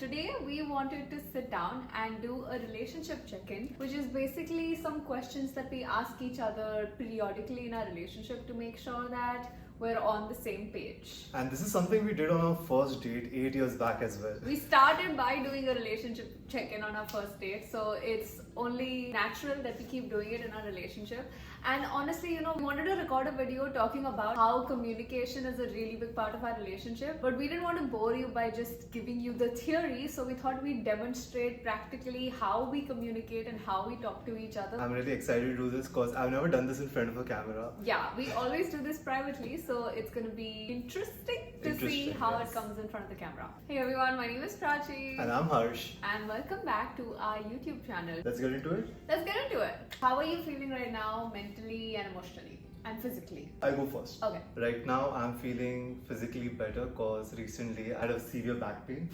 Today we wanted to sit down and do a relationship check-in, which is basically some questions that we ask each other periodically in our relationship to make sure that we're on the same page. And this is something we did on our first date 8 years back as well. We started by doing a relationship check-in on our first date, so it's only natural that we keep doing it in our relationship. And honestly, we wanted to record a video talking about how communication is a really big part of our relationship, but we didn't want to bore you by just giving you the theory, so we thought we'd demonstrate practically how we communicate and how we talk to each other. I'm really excited to do this because I've never done this in front of a camera. Yeah, we always do this privately, so it's going to be interesting to see how it comes in front of the camera. Hey everyone, my name is Prachi. And I'm Harsh. And welcome back to our YouTube channel. Let's get into it. Let's get into it. How are you feeling right now, mentally and emotionally and physically? I go first. Okay. Right now, I'm feeling physically better because recently I had a severe back pain.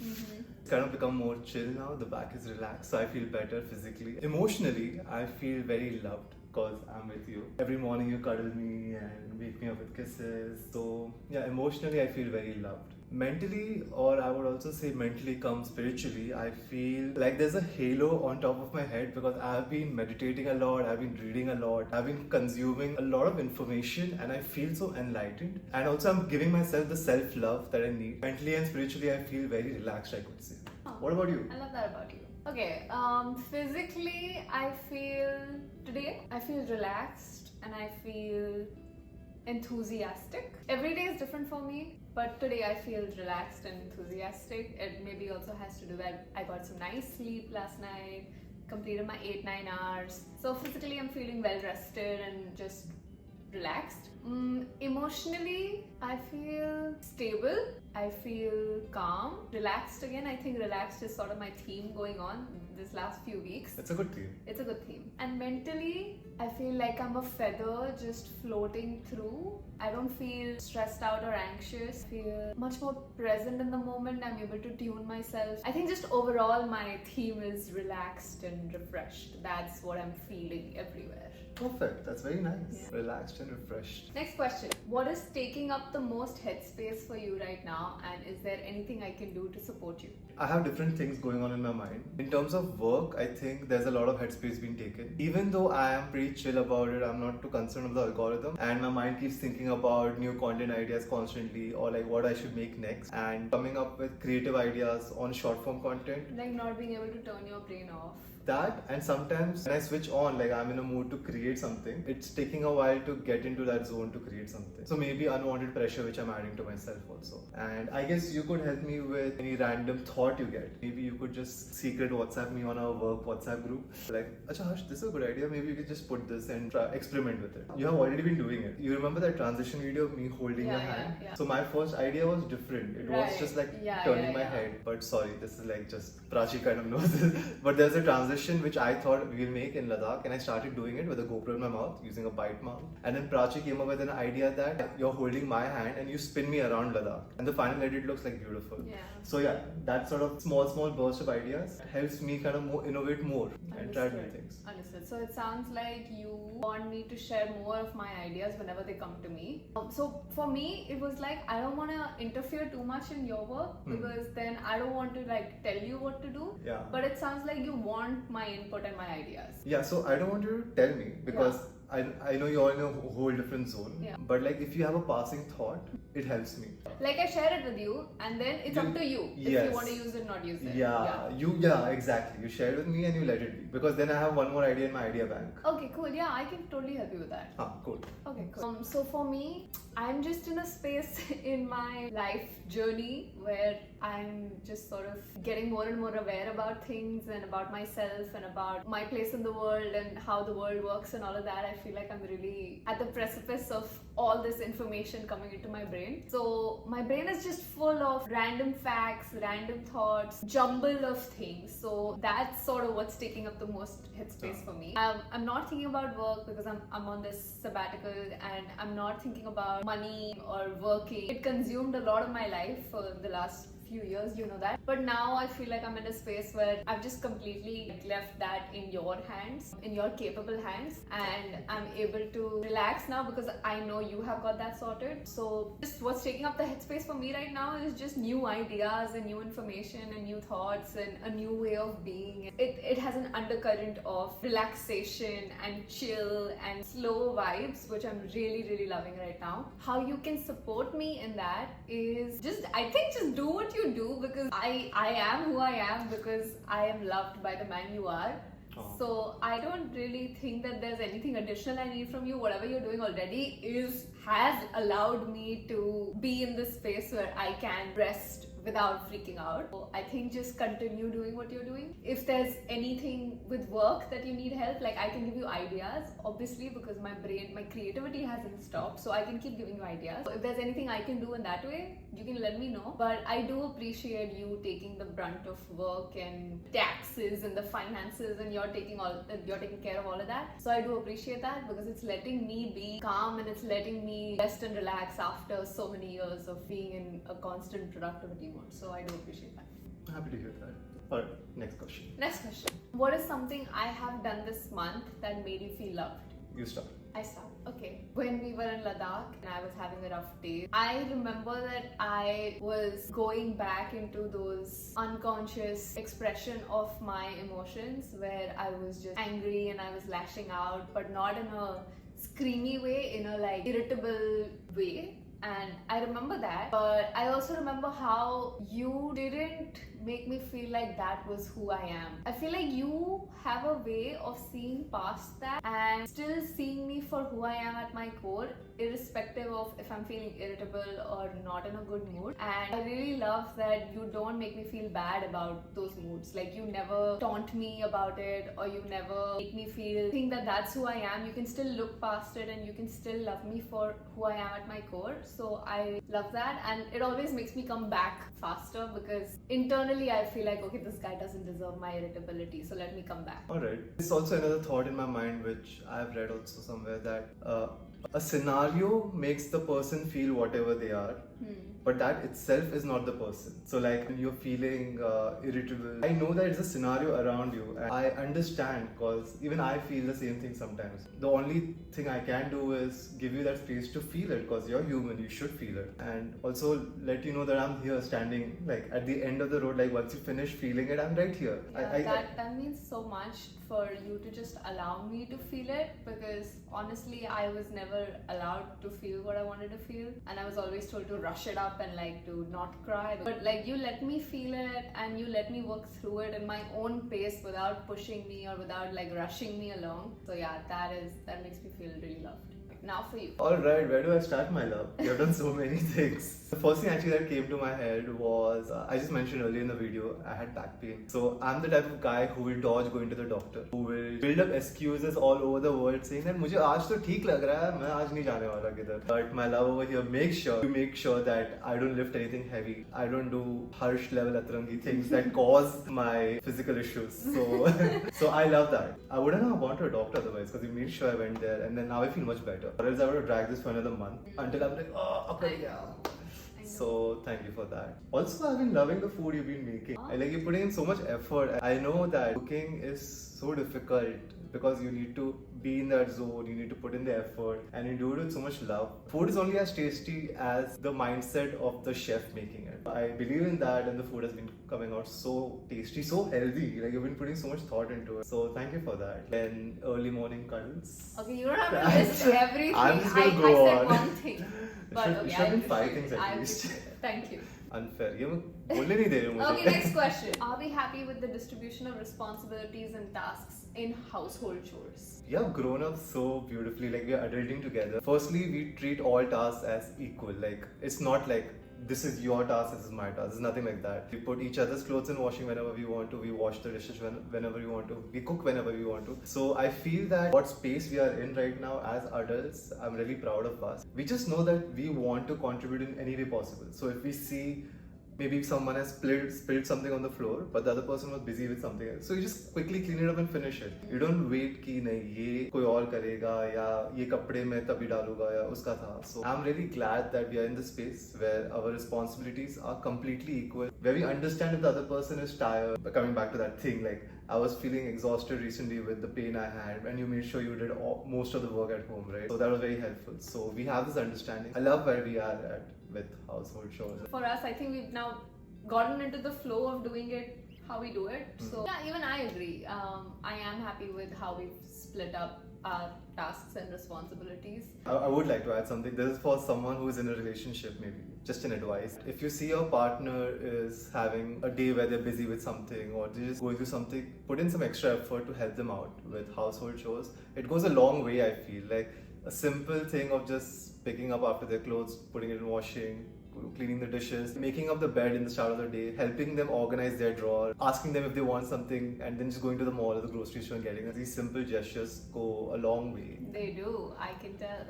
It's kind of become more chill now. The back is relaxed, so I feel better physically. Emotionally, I feel very loved because I'm with you. Every morning you cuddle me and wake me up with kisses. So yeah, emotionally I feel very loved. Mentally, or I would also say mentally come spiritually, I feel like there's a halo on top of my head because I've been meditating a lot, I've been reading a lot, I've been consuming a lot of information and I feel so enlightened. And also I'm giving myself the self-love that I need. Mentally and spiritually I feel very relaxed, I could say. What about you? I love that about you. Okay, physically I feel relaxed and I feel enthusiastic. Every day is different for me, but today I feel relaxed and enthusiastic. It maybe also has to do that I got some nice sleep last night, completed my 8-9 hours. So physically I'm feeling well rested and just relaxed. Emotionally, I feel stable. I feel calm. Relaxed again. I think relaxed is sort of my theme going on this last few weeks. It's a good theme. It's a good theme. And mentally, I feel like I'm a feather just floating through. I don't feel stressed out or anxious. I feel much more present in the moment. I'm able to tune myself. I think just overall my theme is relaxed and refreshed. That's what I'm feeling everywhere. Perfect. That's very nice. Yeah. Relaxed and refreshed. Next question. What is taking up the most headspace for you right now, and is there anything I can do to support you? I have different things going on in my mind. In terms of work, I think there's a lot of headspace being taken. Even though I am pretty chill about it, I'm not too concerned with the algorithm, and my mind keeps thinking about new content ideas constantly, or like what I should make next, and coming up with creative ideas on short form content. Like not being able to turn your brain off. That, and sometimes when I switch on, like I'm in a mood to create something, it's taking a while to get into that zone to create something. So maybe unwanted pressure which I'm adding to myself also. And I guess you could help me with any random thought you get. Maybe you could just secret WhatsApp me on our work WhatsApp group. Like, Acha Harsh, this is a good idea. Maybe you could just put this and try experiment with it. You have already been doing it. You remember that transition video of me holding your hand? Yeah. So my first idea was different. It was just like turning my head. But sorry, this is like just Prachi kind of knows this. But there's a transition which I thought we'll make in Ladakh, and I started doing it with a GoPro in my mouth using a bite mount. And then Prachi came up with an idea that you're holding my hand and you spin me around Ladakh, and the final edit looks like beautiful. Yeah. So yeah, that sort of small burst of ideas helps me kind of innovate more and try new things. Understood. So it sounds like you want me to share more of my ideas whenever they come to me. So for me, it was like I don't want to interfere too much in your work because then I don't want to like tell you what to do. Yeah. But it sounds like you want my input and my ideas. Yeah, so I don't want you to tell me because I know you're in a whole different zone. Yeah. But like if you have a passing thought, it helps me. Like I share it with you and then it's up to you if you want to use it or not use it. Yeah, exactly. You share it with me and you let it be. Because then I have one more idea in my idea bank. Okay, cool. Yeah, I can totally help you with that. Cool. Okay, cool. So for me, I'm just in a space in my life journey where I'm just sort of getting more and more aware about things and about myself and about my place in the world and how the world works and all of that. I feel like I'm really at the precipice of all this information coming into my brain. So my brain is just full of random facts, random thoughts, jumble of things. So that's sort of what's taking up the most headspace for me. I'm not thinking about work because I'm on this sabbatical, and I'm not thinking about money or working. It consumed a lot of my life for the last few years, you know that. But now I feel like I'm in a space where I've just completely left that in your hands, in your capable hands, and I'm able to relax now because I know you have got that sorted. So just what's taking up the headspace for me right now is just new ideas and new information and new thoughts and a new way of being. It has an undercurrent of relaxation and chill and slow vibes, which I'm really loving right now. How you can support me in that is just, I think, just do what you do, because I am who I am because I am loved by the man you are. So I don't really think that there's anything additional I need from you. Whatever you're doing already has allowed me to be in this space where I can rest without freaking out. So I think just continue doing what you're doing. If there's anything with work that you need help, like I can give you ideas, obviously, because my brain, my creativity hasn't stopped, so I can keep giving you ideas. So if there's anything I can do in that way, you can let me know. But I do appreciate you taking the brunt of work and taxes and the finances, and you're taking care of all of that. So I do appreciate that, because it's letting me be calm and it's letting me rest and relax after so many years of being in a constant productivity mode. So I do appreciate that. Happy to hear that. Alright, next question. Next question. What is something I have done this month that made you feel loved? You start. I start. Okay. When we were in Ladakh and I was having a rough day, I remember that I was going back into those unconscious expression of my emotions, where I was just angry and I was lashing out, but not in a screamy way, in a like irritable way. And I remember that, but I also remember how you didn't make me feel like that was who I am. I feel like you have a way of seeing past that and still seeing me for who I am at my core, irrespective of if I'm feeling irritable or not in a good mood. And I really love that you don't make me feel bad about those moods. Like, you never taunt me about it, or you never make me think that that's who I am. You can still look past it and you can still love me for who I am at my core. So I love that, and it always makes me come back faster, because internally I feel like, okay, this guy doesn't deserve my irritability, so let me come back. Alright. There's also another thought in my mind which I've read also somewhere, that a scenario makes the person feel whatever they are, but that itself is not the person. So like when you're feeling irritable, I know that it's a scenario around you, and I understand, because even I feel the same thing sometimes. The only thing I can do is give you that space to feel it, because you're human, you should feel it, and also let you know that I'm here standing like at the end of the road. Like once you finish feeling it, I'm right here. Yeah, that means so much for you to just allow me to feel it, because honestly I was never allowed to feel what I wanted to feel, and I was always told to rush it up and like to not cry. But like, you let me feel it and you let me work through it in my own pace without pushing me or without like rushing me along. So yeah, that makes me feel really loved. Now for you. Alright, where do I start, my love? You've done so many things. The first thing actually that came to my head was, I just mentioned earlier in the video, I had back pain. So I'm the type of guy who will dodge going to the doctor, who will build up excuses all over the world saying that मुझे आज तो ठीक लग रहा है, मैं आज नहीं जाने वाला किधर. But my love over here makes sure that I don't lift anything heavy. I don't do harsh level atrangi things that cause my physical issues. So I love that. I wouldn't have gone to a doctor otherwise, because he made sure I went there, and then now I feel much better. Or else I would have dragged this for another month until I'm like, oh, okay, yeah. So thank you for that. Also, I've been loving the food you've been making. Like, you're putting in so much effort. I know that cooking is so difficult, because you need to be in that zone, you need to put in the effort, and you do it with so much love. Food is only as tasty as the mindset of the chef making it. I believe in that, and the food has been coming out so tasty, so healthy. Like, you've been putting so much thought into it. So thank you for that. And early morning cuddles. Okay, you don't have to list everything. I'm just I gonna go said on. one thing. But It should have been 5 things I at least. Thank you. Unfair. ये मैं बोलने नहीं दे रही हूँ मुझे. Okay, next question. Are we happy with the distribution of responsibilities and tasks in household chores? We have grown up so beautifully. Like, we are adulting together. Firstly, we treat all tasks as equal. Like, it's not like this is your task, this is my task. There's nothing like that. We put each other's clothes in washing whenever we want to. We wash the dishes whenever we want to. We cook whenever we want to. So I feel that what space we are in right now as adults, I'm really proud of us. We just know that we want to contribute in any way possible. So if we see maybe someone has spilled something on the floor, but the other person was busy with something else. So you just quickly clean it up and finish it. You don't wait कि नहीं ये कोई और करेगा या ये कपड़े में तभी डालूंगा या उसका था. So I'm really glad that we are in this space where our responsibilities are completely equal, where we understand if the other person is tired. But coming back to that thing, like I was feeling exhausted recently with the pain I had, and you made sure you did most of the work at home, right? So that was very helpful. So we have this understanding. I love where we are at with household chores. For us, I think we've now gotten into the flow of doing it how we do it. So yeah, even I agree. I am happy with how we've split up our tasks and responsibilities. I would like to add something. This is for someone who is in a relationship, maybe just an advice. If you see your partner is having a day where they're busy with something or they're just going through something, put in some extra effort to help them out with household chores. It goes a long way, I feel. Like a simple thing of just picking up after their clothes, putting it in washing, cleaning the dishes, making up the bed in the start of the day, helping them organize their drawer, asking them if they want something, and then just going to the mall or the grocery store and getting it. These simple gestures go a long way. They do, I can tell.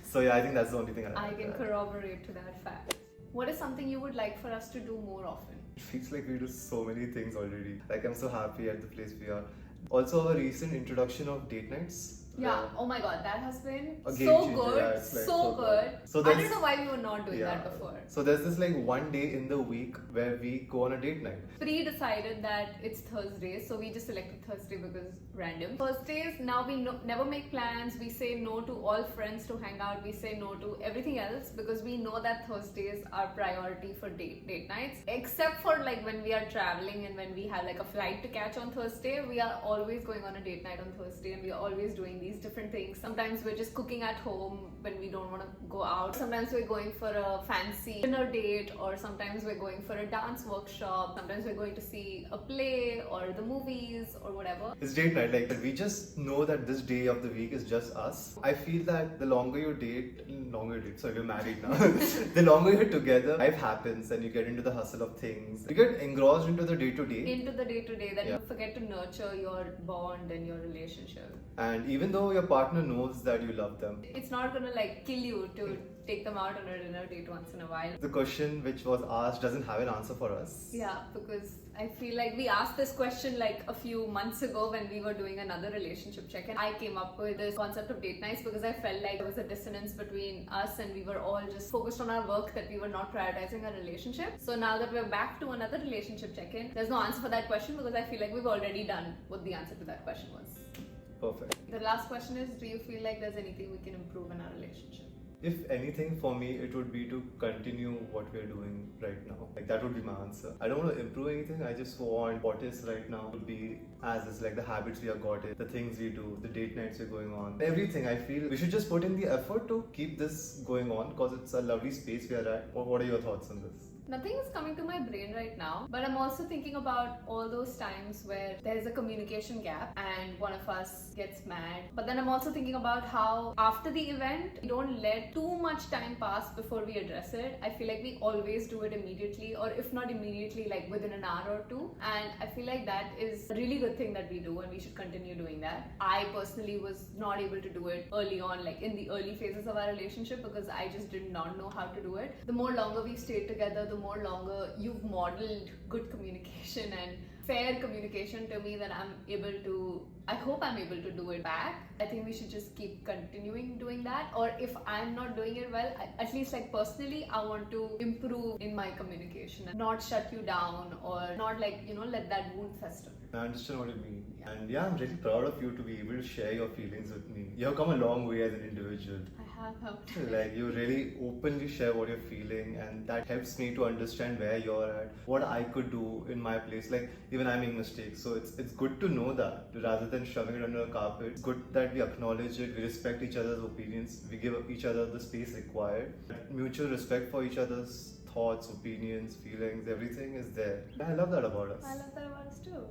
So yeah, I think that's the only thing I can corroborate to that fact. What is something you would like for us to do more often? It feels like we do so many things already. Like I'm so happy at the place we are. Also, our recent introduction of date nights. Yeah, oh my god, that has been A game so changer. good, Yeah, it's like so good. So I don't know why we were not doing yeah. that before. So there's this like one day in the week where we go on a date night. Decided that it's Thursday, so we just selected Thursday because random. Thursdays, now we never make plans. We say no to all friends to hang out. We say no to everything else because we know that Thursdays are priority for date nights. Except for like when we are traveling and when we have like a flight to catch on Thursday, we are always going on a date night on Thursday and we are always doing these different things. Sometimes we're just cooking at home when we don't want to go out. Sometimes we're going for a fancy dinner date, or sometimes we're going for a dance workshop. Sometimes we're going to see a play or the movies or whatever. It's date night, like we just know that this day of the week is just us. I feel that the longer you date, sorry, we're married now. The longer you're together, life happens and you get into the hustle of things. You get engrossed into the day to day. That you forget to nurture your bond and your relationship. And even though your partner knows that you love them, it's not gonna like kill you to take them out on a dinner date once in a while. The question which was asked doesn't have an answer for us. Yeah, because I feel like we asked this question like a few months ago when we were doing another relationship check, and I came up with this concept of date nights because I felt like there was a dissonance between us and we were all just focused on our work, that we were not prioritizing our relationship. So now that we're back to another relationship check-in, there's no answer for that question because I feel like we've already done what the answer to that question was. Perfect. The last question is, do you feel like there's anything we can improve in our relationship? If anything, for me, it would be to continue what we're doing right now. Like that would be my answer. I don't want to improve anything. I just want what is right now to be as is, like the habits we have got it, the things we do, the date nights we're going on, everything. I feel we should just put in the effort to keep this going on because it's a lovely space we are at. What are your thoughts on this? Nothing is coming to my brain right now, but I'm also thinking about all those times where there's a communication gap and one of us gets mad. But then I'm also thinking about how after the event, we don't let too much time pass before we address it. I feel like we always do it immediately, or if not immediately, like within an hour or two. And I feel like that is a really good thing that we do and we should continue doing that. I personally was not able to do it early on, like in the early phases of our relationship, because I just did not know how to do it. The more longer we've stayed together, the more longer you've modeled good communication and fair communication to me, then I hope I'm able to do it back. I think we should just keep continuing doing that, or if I'm not doing it well, at least like personally, I want to improve in my communication and not shut you down or not like, let that wound fester. I understand what you mean. Yeah. And yeah, I'm really proud of you to be able to share your feelings with me. You have come a long way as an individual. I have helped. Like you really openly share what you're feeling, and that helps me to understand where you're at, what I could do in my place. Like even I make mistakes, so it's good to know that rather than shoving it under a carpet. It's good that we acknowledge it, we respect each other's opinions, we give each other the space required. Mutual respect for each other's thoughts, opinions, feelings, everything is there. I love that about us. I love that about us too.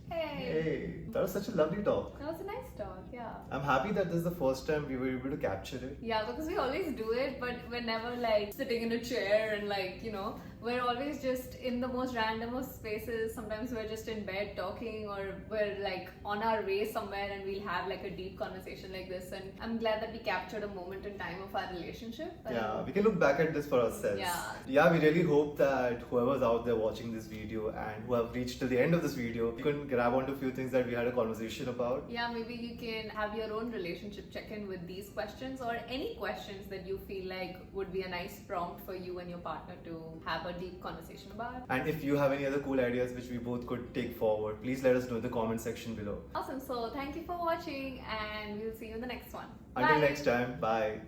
Hey, that was such a lovely talk. That was a nice talk, yeah. I'm happy that this is the first time we were able to capture it. Yeah, because we always do it, but we're never like sitting in a chair and like, we're always just in the most randomest spaces. Sometimes we're just in bed talking, or we're like on our way somewhere and we'll have like a deep conversation like this. And I'm glad that we captured a moment in time of our relationship. Yeah, we can look back at this for ourselves. Yeah, we really hope that whoever's out there watching this video and who have reached till the end of this video, you can grab onto a few things that we had a conversation about. Yeah, maybe you can have your own relationship check-in with these questions, or any questions that you feel like would be a nice prompt for you and your partner to have a deep conversation about. And if you have any other cool ideas which we both could take forward, please let us know in the comment section below. Awesome. So thank you for watching, and we'll see you in the next one. Until Bye. next time, bye.